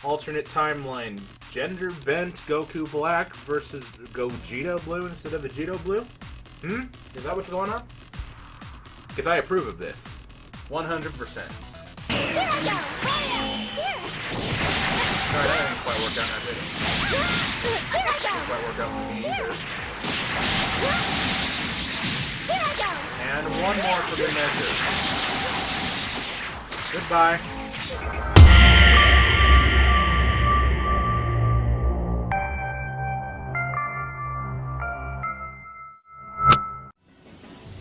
alternate timeline. Gender bent Goku Black versus Gogeta Blue instead of Vegito Blue? Is that what's going on? Because I approve of this. 100%. Sorry, that didn't quite work out, did it? Didn't quite work out for me either. And one more for good measure. Goodbye.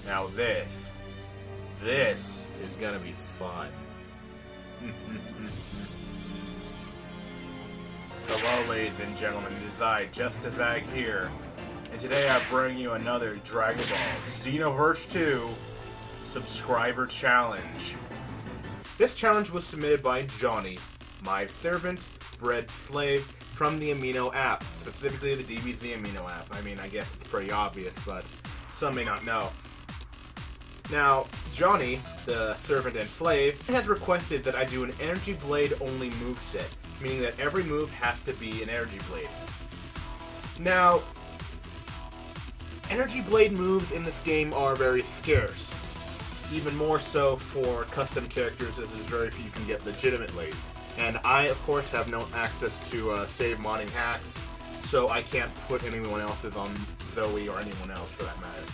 Now this is gonna be fun. Hello, ladies and gentlemen, it is I, Justazag here, and today I bring you another Dragon Ball Xenoverse 2 Subscriber Challenge. This challenge was submitted by Jonny, my servant, bred slave, from the Amino App, specifically the DBZ Amino App. I mean, I guess it's pretty obvious, but some may not know. Now, Jonny, the servant and slave, has requested that I do an Energy Blade only moveset, meaning that every move has to be an Energy Blade. Now, Energy Blade moves in this game are very scarce, even more so for custom characters, as there's very few you can get legitimately. And I, of course, have no access to save modding hacks, so I can't put anyone else's on Zoe or anyone else for that matter.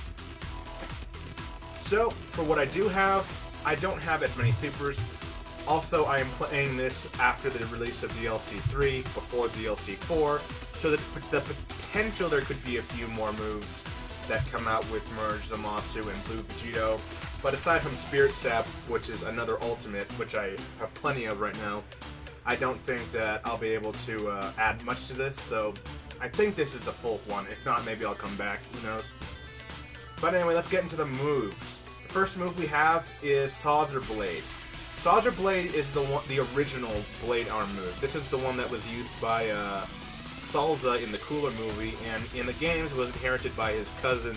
So, for what I do have, I don't have as many supers. Also, I am playing this after the release of DLC 3, before DLC 4, so that the potential there could be a few more moves that come out with Merge Zamasu and Blue Vegito. But aside from Spirit Sap, which is another ultimate, which I have plenty of right now, I don't think that I'll be able to add much to this, so I think this is the full one. If not, maybe I'll come back, who knows. But anyway, let's get into the moves. The first move we have is Saucer Blade. Saucer Blade is the original Blade Arm move. This is the one that was used by Salza in the Cooler movie, and in the games was inherited by his cousin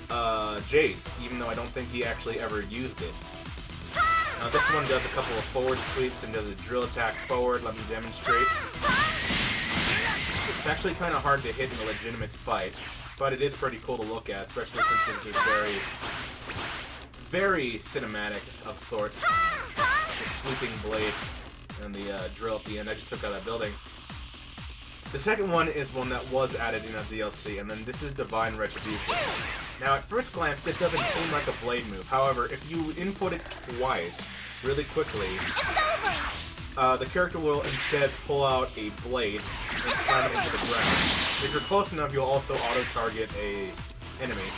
Jace, even though I don't think he actually ever used it. Now this one does a couple of forward sweeps and does a drill attack forward. Let me demonstrate. It's actually kind of hard to hit in a legitimate fight, but it is pretty cool to look at, especially since it's just very cinematic of sorts. The sweeping blade and the drill at the end. I just took out that building. The second one is one that was added in a DLC, and then this is Divine Retribution. Now, at first glance, this doesn't seem like a blade move. However, if you input it twice, really quickly, the character will instead pull out a blade and slam it into the ground. If you're close enough, you'll also auto-target a enemy.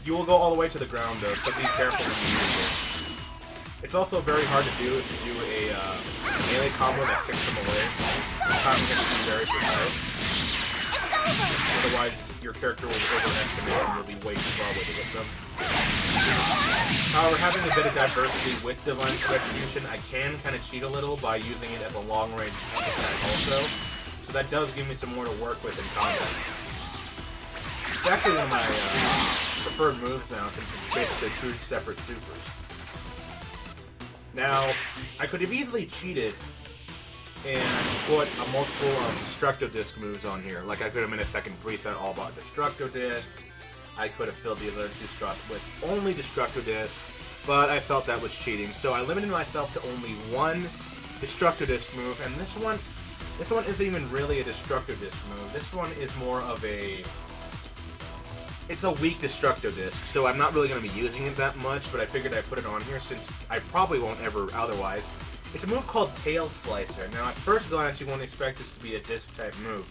You will go all the way to the ground, though, so be careful when you use it. It's also very hard to do if you do a melee combo that kicks them away. The timing has to be very precise. Otherwise, your character will overestimate and you'll be way too far away to hit them. However, having a bit of diversity with Divine Retribution, I can kind of cheat a little by using it as a long-range attack also. So that does give me some more to work with in combat. It's actually one of my preferred moves now, since it's basically two separate supers. Now, I could have easily cheated and put a multiple of Destructo Disc moves on here. Like, I could have made a second preset all about Destructo Discs. I could have filled the other two slots with only Destructo Disc, but I felt that was cheating. So I limited myself to only one Destructo Disc move, and this one isn't even really a Destructo Disc move. This one is more of a... It's a weak Destructo Disc, so I'm not really going to be using it that much, but I figured I'd put it on here since I probably won't ever otherwise. It's a move called Tail Slicer. Now, at first glance, you won't expect this to be a disc-type move,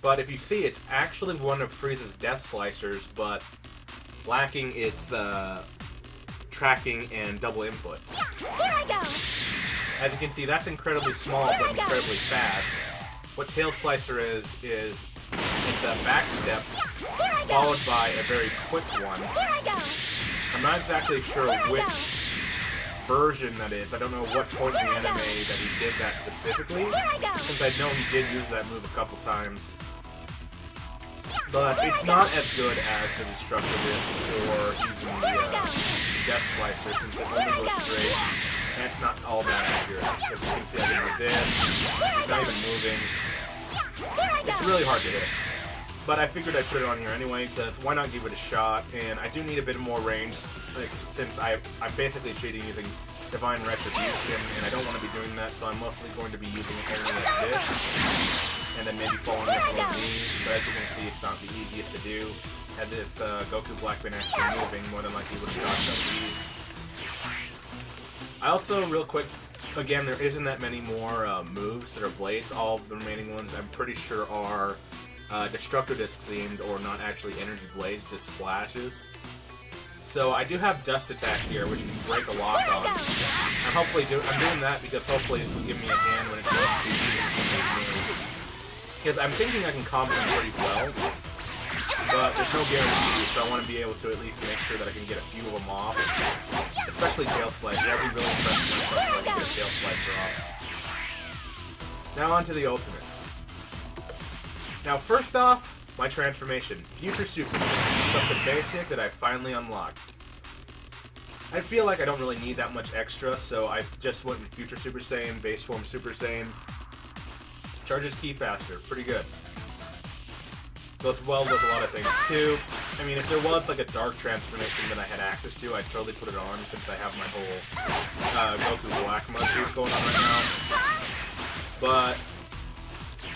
but if you see, it's actually one of Frieza's Death Slicers, but lacking its tracking and double input. Here I go! As you can see, that's incredibly small, but incredibly fast. What Tail Slicer is it's a back step, followed by a very quick one. I'm not exactly sure which version that is. I don't know what point in the anime that he did that specifically, since I know he did use that move a couple times. But it's not as good as the Destructo Disc or even the Death Slicer, since it only goes straight, and it's not all that accurate. As you can like this. He's not even moving. It's really hard to hit. But I figured I'd put it on here anyway, because why not give it a shot? And I do need a bit more range, like, since I'm basically cheating using Divine Retribution, and I don't want to be doing that, so I'm mostly going to be using it only like this, and then maybe following it with these. But as you can see, it's not the easiest to do. Had this Goku Black been actually moving, more than likely would have dodged up these. I also, real quick, again, there isn't that many more moves that are blades. All of the remaining ones, I'm pretty sure, are Destructo Disc themed, or not actually energy blades, just slashes. So I do have Dust Attack here, which can break a lock on. I'm doing that because hopefully this will give me a hand when it comes to using some big moves. Because I'm thinking I can combo them pretty well, but there's no guarantee, so I want to be able to at least make sure that I can get a few of them off. Especially Tail Slide. That would be really impressive myself if I can get a Tail Slide drop. Now on to the ultimates. Now first off, my transformation. Future Super Saiyan. Something basic that I finally unlocked. I feel like I don't really need that much extra, so I just went with Future Super Saiyan, Base Form Super Saiyan. Charges ki faster. Pretty good. Goes well with a lot of things too. I mean, if there was like a dark transformation that I had access to, I'd totally put it on since I have my whole Goku Black mode going on right now. But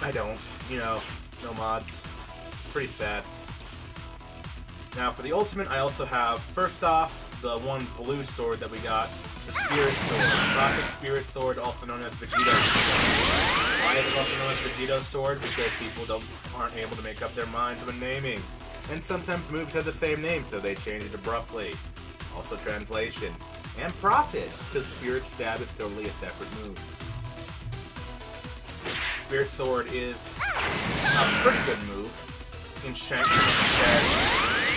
I don't, you know, no mods. Pretty sad. Now for the ultimate, I also have, first off, the one blue sword that we got, the Spirit Sword. Classic Spirit Sword, also known as Vegeto's Sword. Why is it also known as Vegeto's Sword? Because people aren't able to make up their minds when naming. And sometimes moves have the same name, so they change it abruptly. Also translation. And Profit, because Spirit Stab is totally a separate move. Spirit Sword is a pretty good move. You can shank him instead.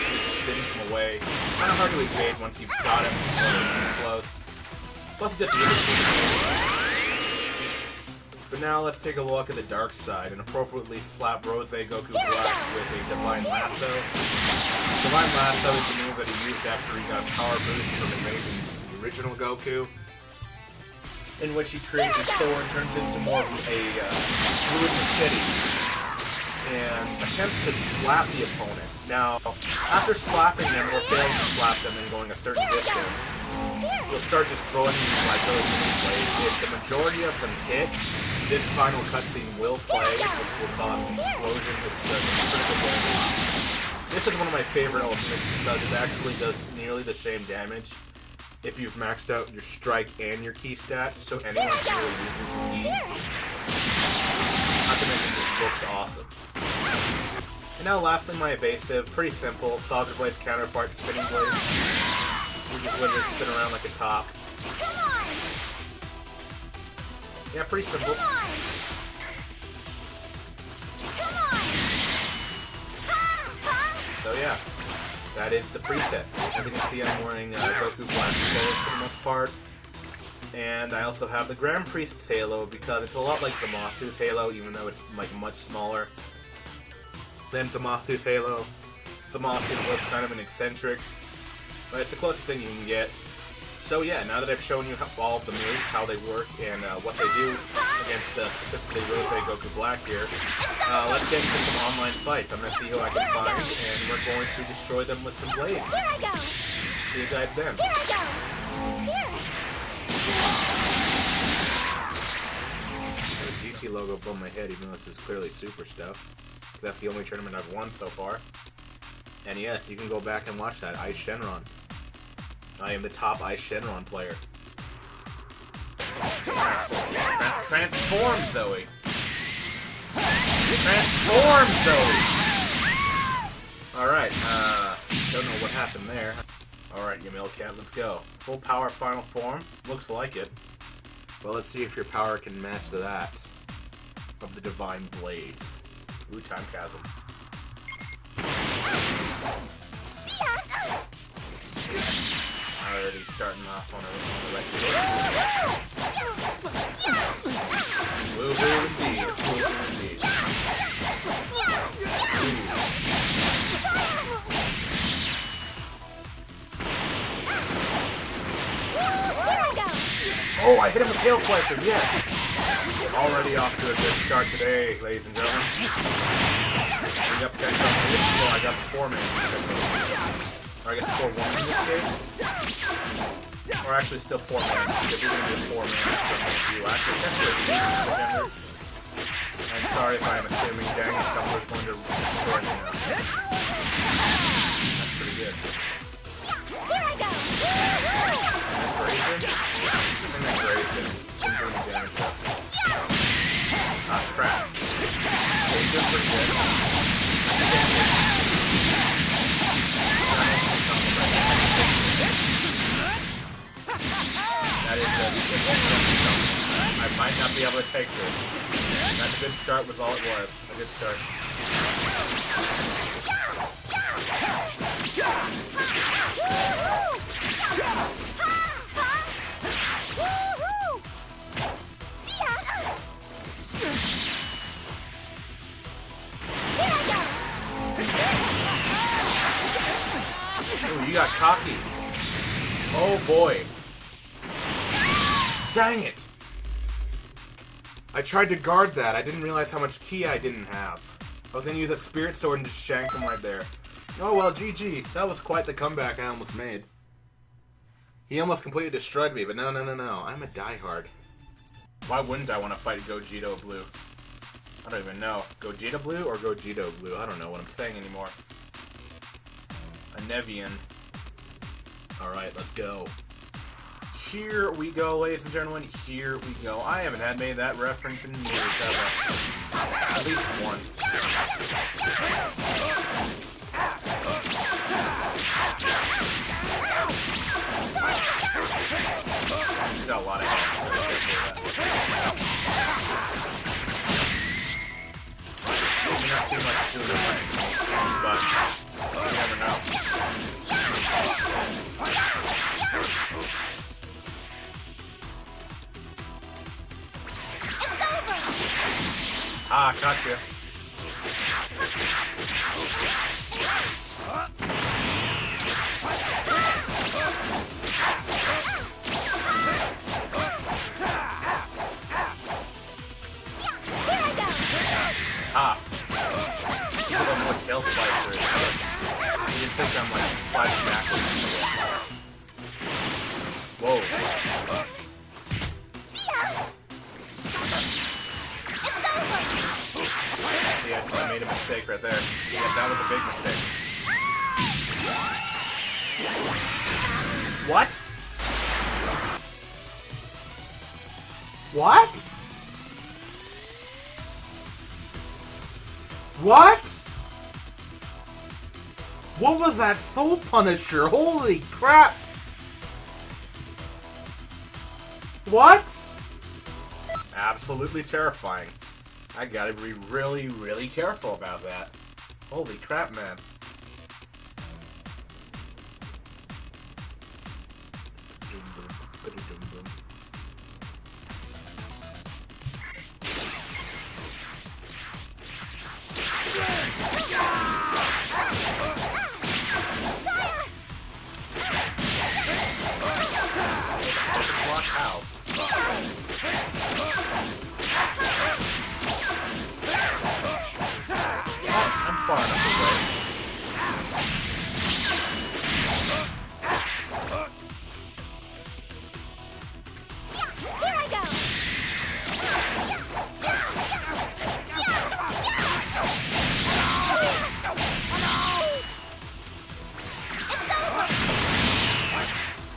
Just spins him away. Kind of hard to evade once you've got him too close. Plus the But now let's take a look at the dark side and appropriately slap Rose Goku Black with a Divine Lasso. Divine Lasso is the move that he used after he got power boost from Invasion, the original Goku, in which he creates his sword and turns into more of a fluid machete and attempts to slap the opponent. Now, after slapping them or failing to slap them and going a certain distance, you'll start just throwing these like really mini blades. If the majority of them hit, this final cutscene will play, which will cause an explosion with critical damage. This is one of my favorite ultimates because it actually does nearly the same damage if you've maxed out your strike and your key stat, so anyone can really use this with ease. Not to mention, this looks awesome. And now lastly, my evasive. Pretty simple. Solid Blade's counterpart, Spinning Blade. You just let it spin around like a top. Yeah, pretty simple. So yeah, that is the preset. As you can see, I'm wearing Goku Black clothes for the most part. And I also have the Grand Priest's Halo because it's a lot like Zamasu's Halo, even though it's like much smaller than Zamasu's Halo. Zamasu was kind of an eccentric, but it's the closest thing you can get. So yeah, now that I've shown you all of the moves, how they work, and what they do against specifically Rose Goku Black here, let's get into some online fights. I'm going to see who I can find, and we're going to destroy them with some blades. See you guys then. The GT logo above my head, even though this is clearly Super stuff. That's the only tournament I've won so far. And yes, you can go back and watch that, Ice Shenron. I am the top Ice Shenron player. Transform, Zoe! Transform, Zoe! Alright, don't know what happened there. Alright, Yamil Cat, let's go. Full power final form? Looks like it. Well, let's see if your power can match that of the Divine Blades. Ooh, Time Chasm. Already starting off on the right foot. Woohoo indeed. Woohoo indeed. Oh! Oh, I hit him with Tail Slicer, yes! Already off to a good start today, ladies and gentlemen. Yep, well, I got the 4-man. Or I guess 4-1 in this case. Or actually still 4-man, because you're going to be a 4-man after you. Actually, that's good. I'm sorry if I'm assuming Dang is going to destroy me now. That's pretty good. Here I go! That grazed him? I think that grazed him. Didn't do any damage though. Ah, crap. He's doing pretty good. That is good. I might not be able to take this. That's a good start was all it was. A good start. Ooh, you got cocky. Oh boy. Dang it! I tried to guard that. I didn't realize how much ki I didn't have. I was gonna use a spirit sword and just shank him right there. Oh well, GG. That was quite the comeback I almost made. He almost completely destroyed me, but no. I'm a diehard. Why wouldn't I want to fight Gogeta Blue? I don't even know. Gogeta Blue or Gogeta Blue? I don't know what I'm saying anymore. A Nevian. Alright, let's go. Here we go, ladies and gentlemen. Here we go. I haven't had made that reference in years, have I? At least one. He's got a lot of health. Maybe not too much sooner, but you never know. Ah, gotcha. Ah. Give him more tail slicer. You just think I'm like sliding backwards. Whoa. See, I made a mistake right there. Yeah, that was a big mistake. What? What? What? What was that Soul Punisher? Holy crap! What? Absolutely terrifying. I gotta be really, really careful about that. Holy crap, man. How? I'm far enough away. Here I go.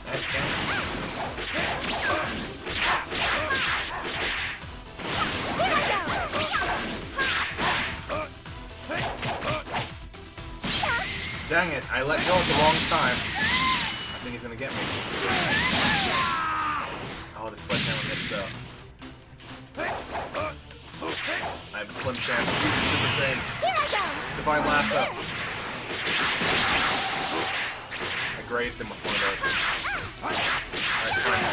Nice game. Dang it, I let go at the wrong time. I think he's gonna get me. Oh, the sledgehammer missed though. I have a slim chance. Super Saiyan. Divine Lasso. I grazed him with one of those. Alright, fine.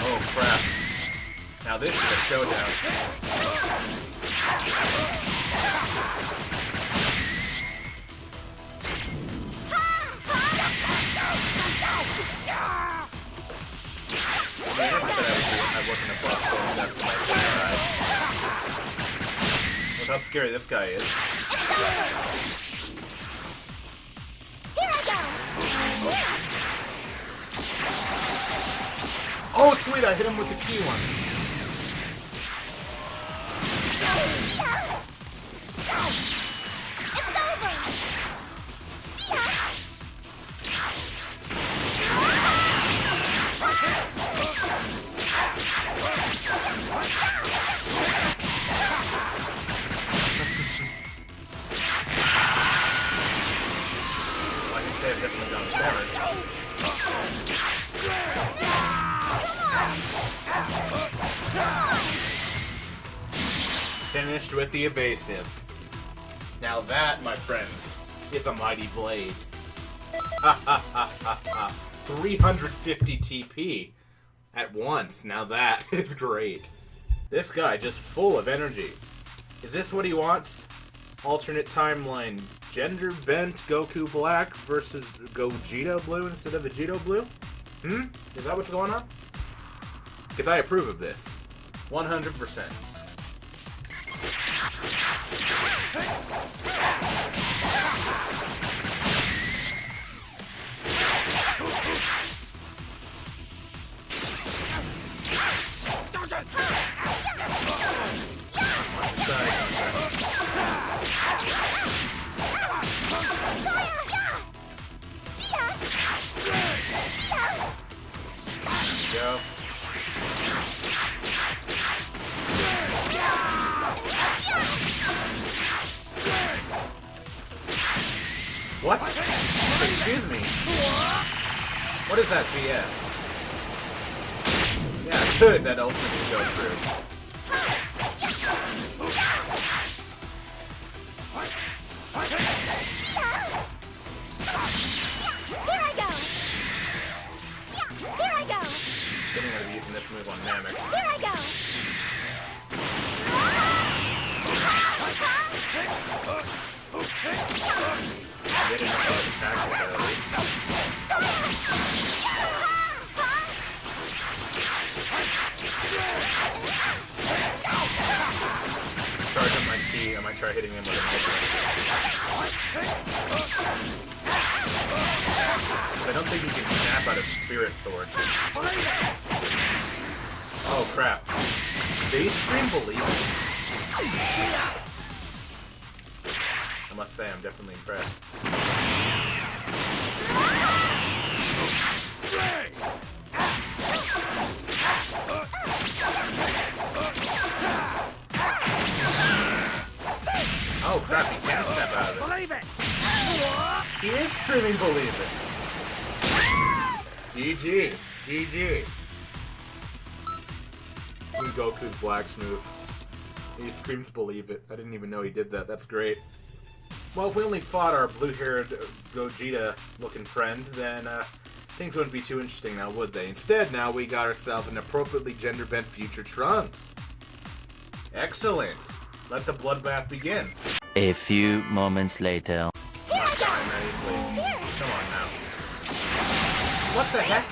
Oh crap. Now this is a showdown. I never said I wasn't a boss, so that's my side. Look how scary this guy is. Here I go. Oh, sweet! I hit him with the key once. It's over. Like I said, definitely down the corner. Finished with the evasive. Now that, my friends, is a mighty blade. Ha ha ha ha ha. 350 TP at once. Now that is great. This guy just full of energy. Is this what he wants? Alternate timeline. Gender bent Goku Black versus Gogeta Blue instead of Vegito Blue? Is that what's going on? Because I approve of this. 100%. Go. What? Excuse me. What is that BS? Yeah, good. That ultimate didn't go through. Here I go. Here I go. Getting out of using this move on Namek. Here I go. Getting enough attack with that at least. Charge on my key. I might try hitting him with a I don't think you can snap out of Spirit Sword. Oh crap. Did he scream believe it? I must say, I'm definitely impressed. Oh crap, he can snap out of it. Believe it! He is screaming believe it. GG. GG. Goku's Black's move. He screams believe it. I didn't even know he did that. That's great. Well, if we only fought our blue-haired Gogeta-looking friend, then things wouldn't be too interesting now, would they? Instead, now we got ourselves an appropriately gender-bent future Trunks. Excellent. Let the bloodbath begin. A few moments later. Not dying that easily. Come on now. What the heck?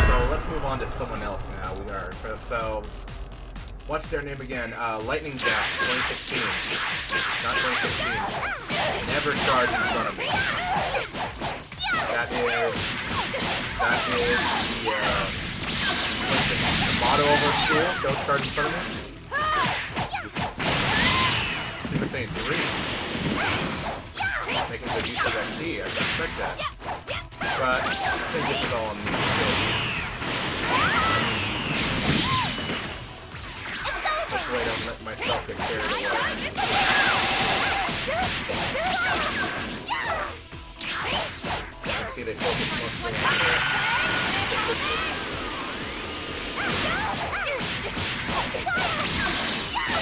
So let's move on to someone else now. We got ourselves. What's their name again? Lightning Dash 2016. Not 2016. Never charge in front of me. That is the motto of our school. Don't charge in front of me. Super Saiyan 3. Making good use of that key. I can respect that. But I think this is all on me. Hopefully I don't let myself get carried away. I see they focus mostly on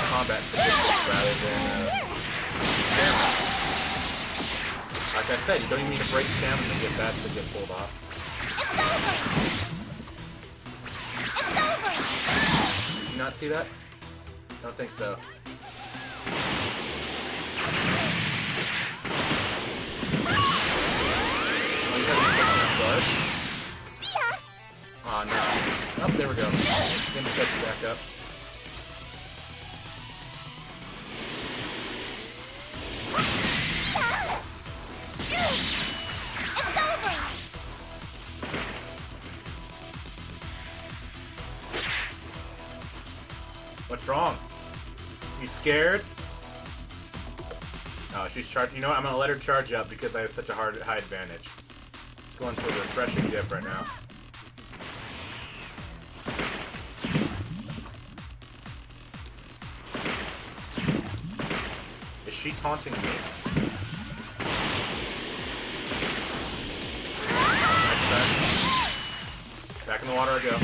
combat statistics rather than stamina. Like I said, you don't even need to break stamina to get that to get pulled off. Did you not see that? Don't think so. Oh, you have Oh, there we go. Let me catch you back up. It's over! What's wrong? You scared? Oh, she's charged. You know what? I'm gonna let her charge up because I have such a high advantage. Going for a refreshing dip right now. Is she taunting me? Nice back. Back in the water I go.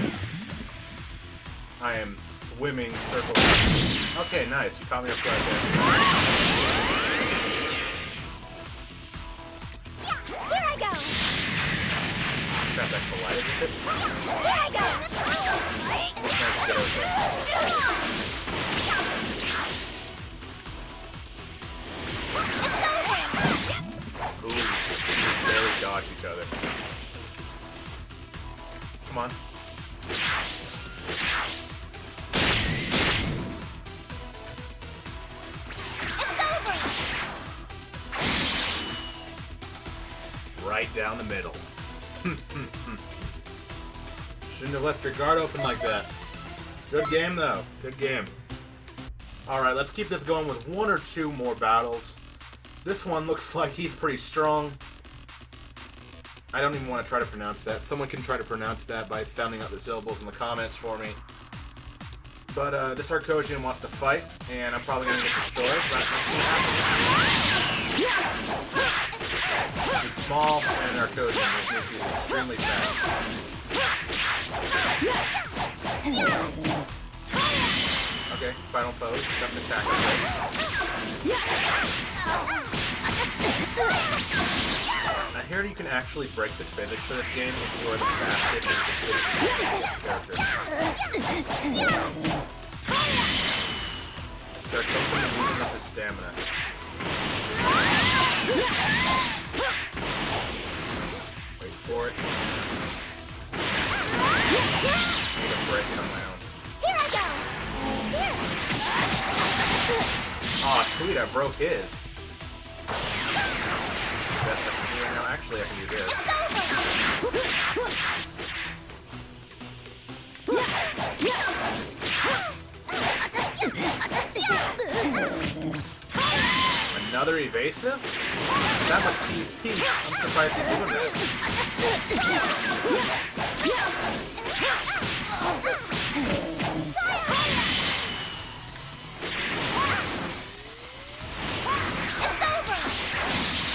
I am swimming circles. Okay, nice. You caught me up guard there. Here I go! Crap, that's the light of it. Here I go! Nice to get over there. Ooh, we barely dodge each other. Come on. Right down the middle. Shouldn't have left your guard open like that. Good game, though. Good game. Alright, let's keep this going with one or two more battles. This one looks like he's pretty strong. I don't even want to try to pronounce that. Someone can try to pronounce that by sounding out the syllables in the comments for me. But this Arcosian wants to fight, and I'm probably going to get destroyed. But he's small and an Arcosian, which makes you extremely fast. Okay, final pose. Got an attack. I hear you can actually break the physics for this game if you are the fastest and the character. So there comes from losing up his stamina. Wait for it. I'm gonna break it on my own. Here I go! Aw, sweet, I broke his. Best I can do right now. Actually, I can do this. Another evasive? That was TP. I'm surprised he's doing that.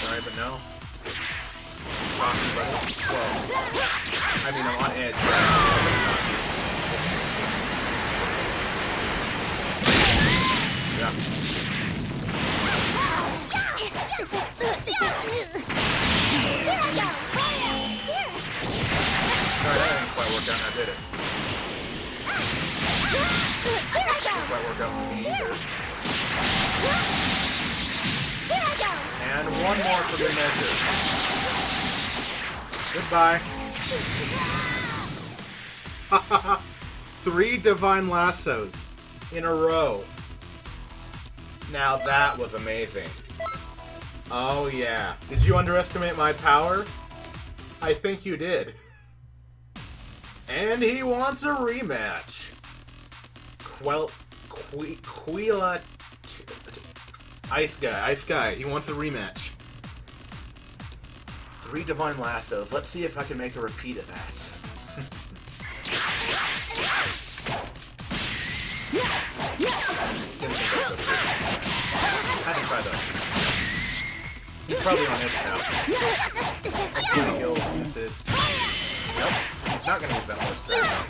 Sorry, but no. Whoa. I mean, I'm on edge. Yeah. Sorry, that didn't quite work out, and I did it. Didn't quite work out for me either. And one more for good measure. Goodbye. 3 divine lassos in a row. Now that was amazing. Oh yeah. Did you underestimate my power? I think you did. And he wants a rematch. Ice Guy, he wants a rematch. 3 divine lassos. Let's see if I can make a repeat of that. I had to try though. He's probably on edge now. Hopefully he'll use his... Nope, he's not gonna use that much strength now.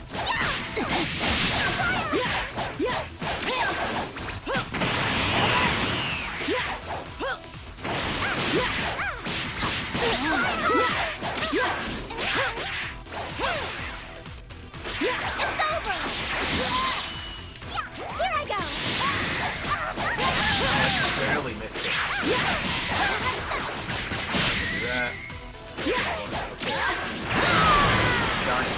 Barely missed it. Do that. Okay. Darn it.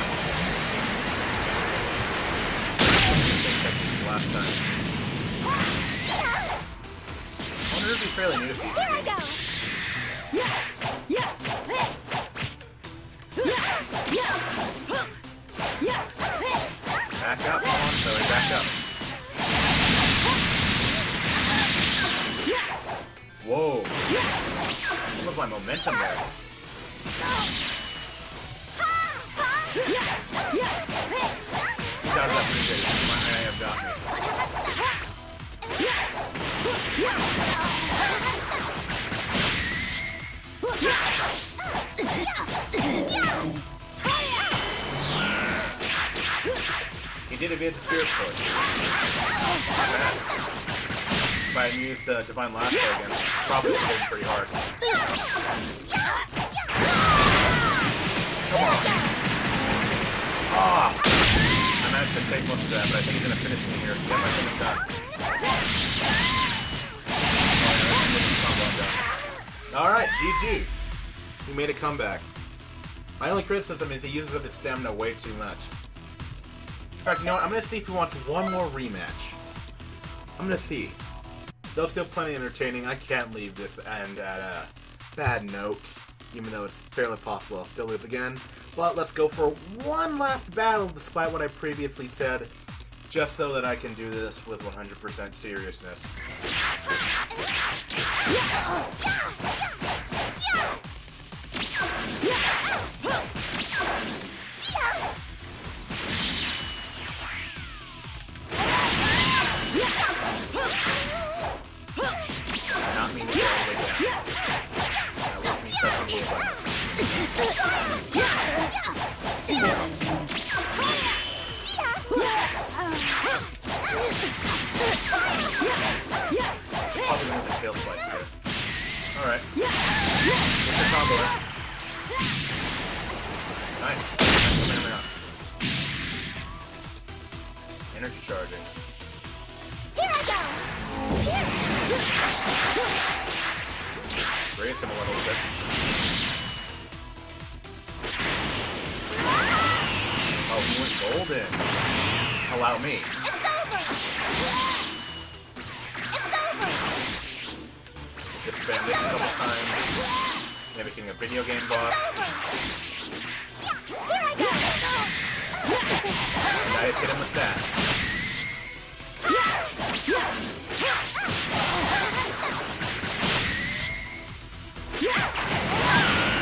fairly new to these Here I games. go. Yeah. Yeah. Back up, come on, Billy, back up. Whoa. Look at my momentum there. He got that pretty good. He might have got me. He did evade the spirit sword. If I had used the Divine Lasso again, probably would have been pretty hard. Come on. Ah! I managed to take most of that, but I think he's going to finish me here. Yep, I finished that. Alright, GG. He made a comeback. My only criticism is he uses up his stamina way too much. In fact, you know what? I'm going to see if he wants one more rematch. I'm going to see. Though still plenty entertaining, I can't leave this end at a bad note. Even though it's fairly possible I'll still lose again. But let's go for one last battle despite what I previously said. Just so that I can do this with 100% seriousness. Not mean to go all the way down. That was me pressing the button. Probably want the tail slice here. Alright. Get the combo in. Nice. Energy charging. Here I go. Raise him a little bit. Oh, he went golden. Allow me. It's over. It's over. Just spam this a couple times. Maybe getting a video game boss. Here I go. And I hit him with that.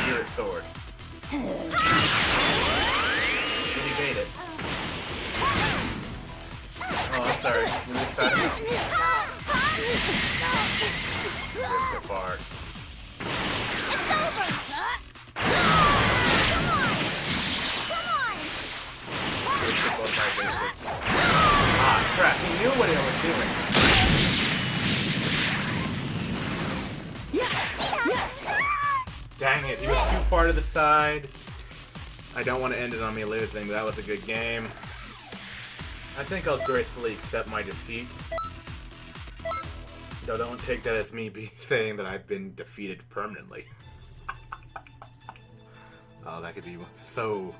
Spirit sword. Did he evade it? Oh, I'm sorry. You lose side of me. You're so far. It's over. Both my bases. Ah, crap. He knew what he was doing. Dang it. He was too far to the side. I don't want to end it on me losing, but that was a good game. I think I'll gracefully accept my defeat. Though don't take that as me saying that I've been defeated permanently. Oh, that could be so...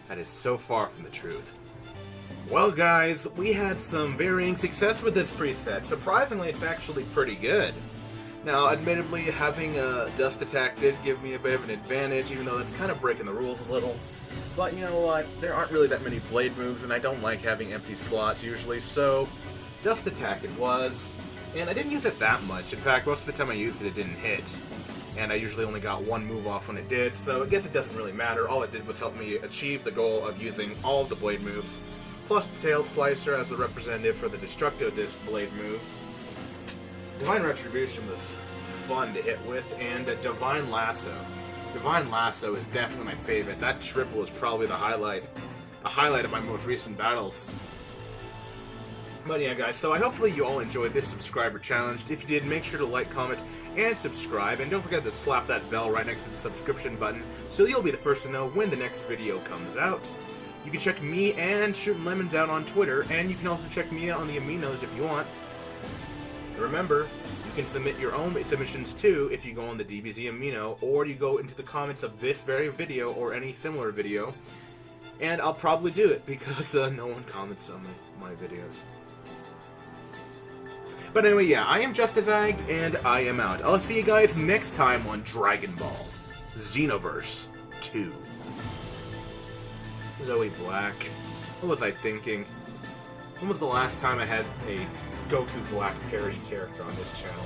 That is so far from the truth. Well, guys, we had some varying success with this preset. Surprisingly, it's actually pretty good. Now, admittedly, having a Dust Attack did give me a bit of an advantage, even though that's kind of breaking the rules a little. But you know what? There aren't really that many blade moves, and I don't like having empty slots usually, so Dust Attack it was. And I didn't use it that much. In fact, most of the time I used it, it didn't hit. And I usually only got one move off when it did, so I guess it doesn't really matter. All it did was help me achieve the goal of using all of the blade moves, plus Tail Slicer as a representative for the Destructo Disc blade moves. Divine Retribution was fun to hit with, and Divine Lasso. Divine Lasso is definitely my favorite. That triple is probably the highlight of my most recent battles. But yeah, guys, so hopefully you all enjoyed this subscriber challenge. If you did, make sure to like, comment, and subscribe. And don't forget to slap that bell right next to the subscription button so you'll be the first to know when the next video comes out. You can check me and Shootin' Lemons out on Twitter, and you can also check me out on the Aminos if you want. Remember, you can submit your own submissions too if you go on the DBZ Amino, or you go into the comments of this very video or any similar video, and I'll probably do it because no one comments on my videos. But anyway, yeah, I am Justazag, and I am out. I'll see you guys next time on Dragon Ball Xenoverse 2. Zoe Black. What was I thinking? When was the last time I had a Goku Black parody character on this channel?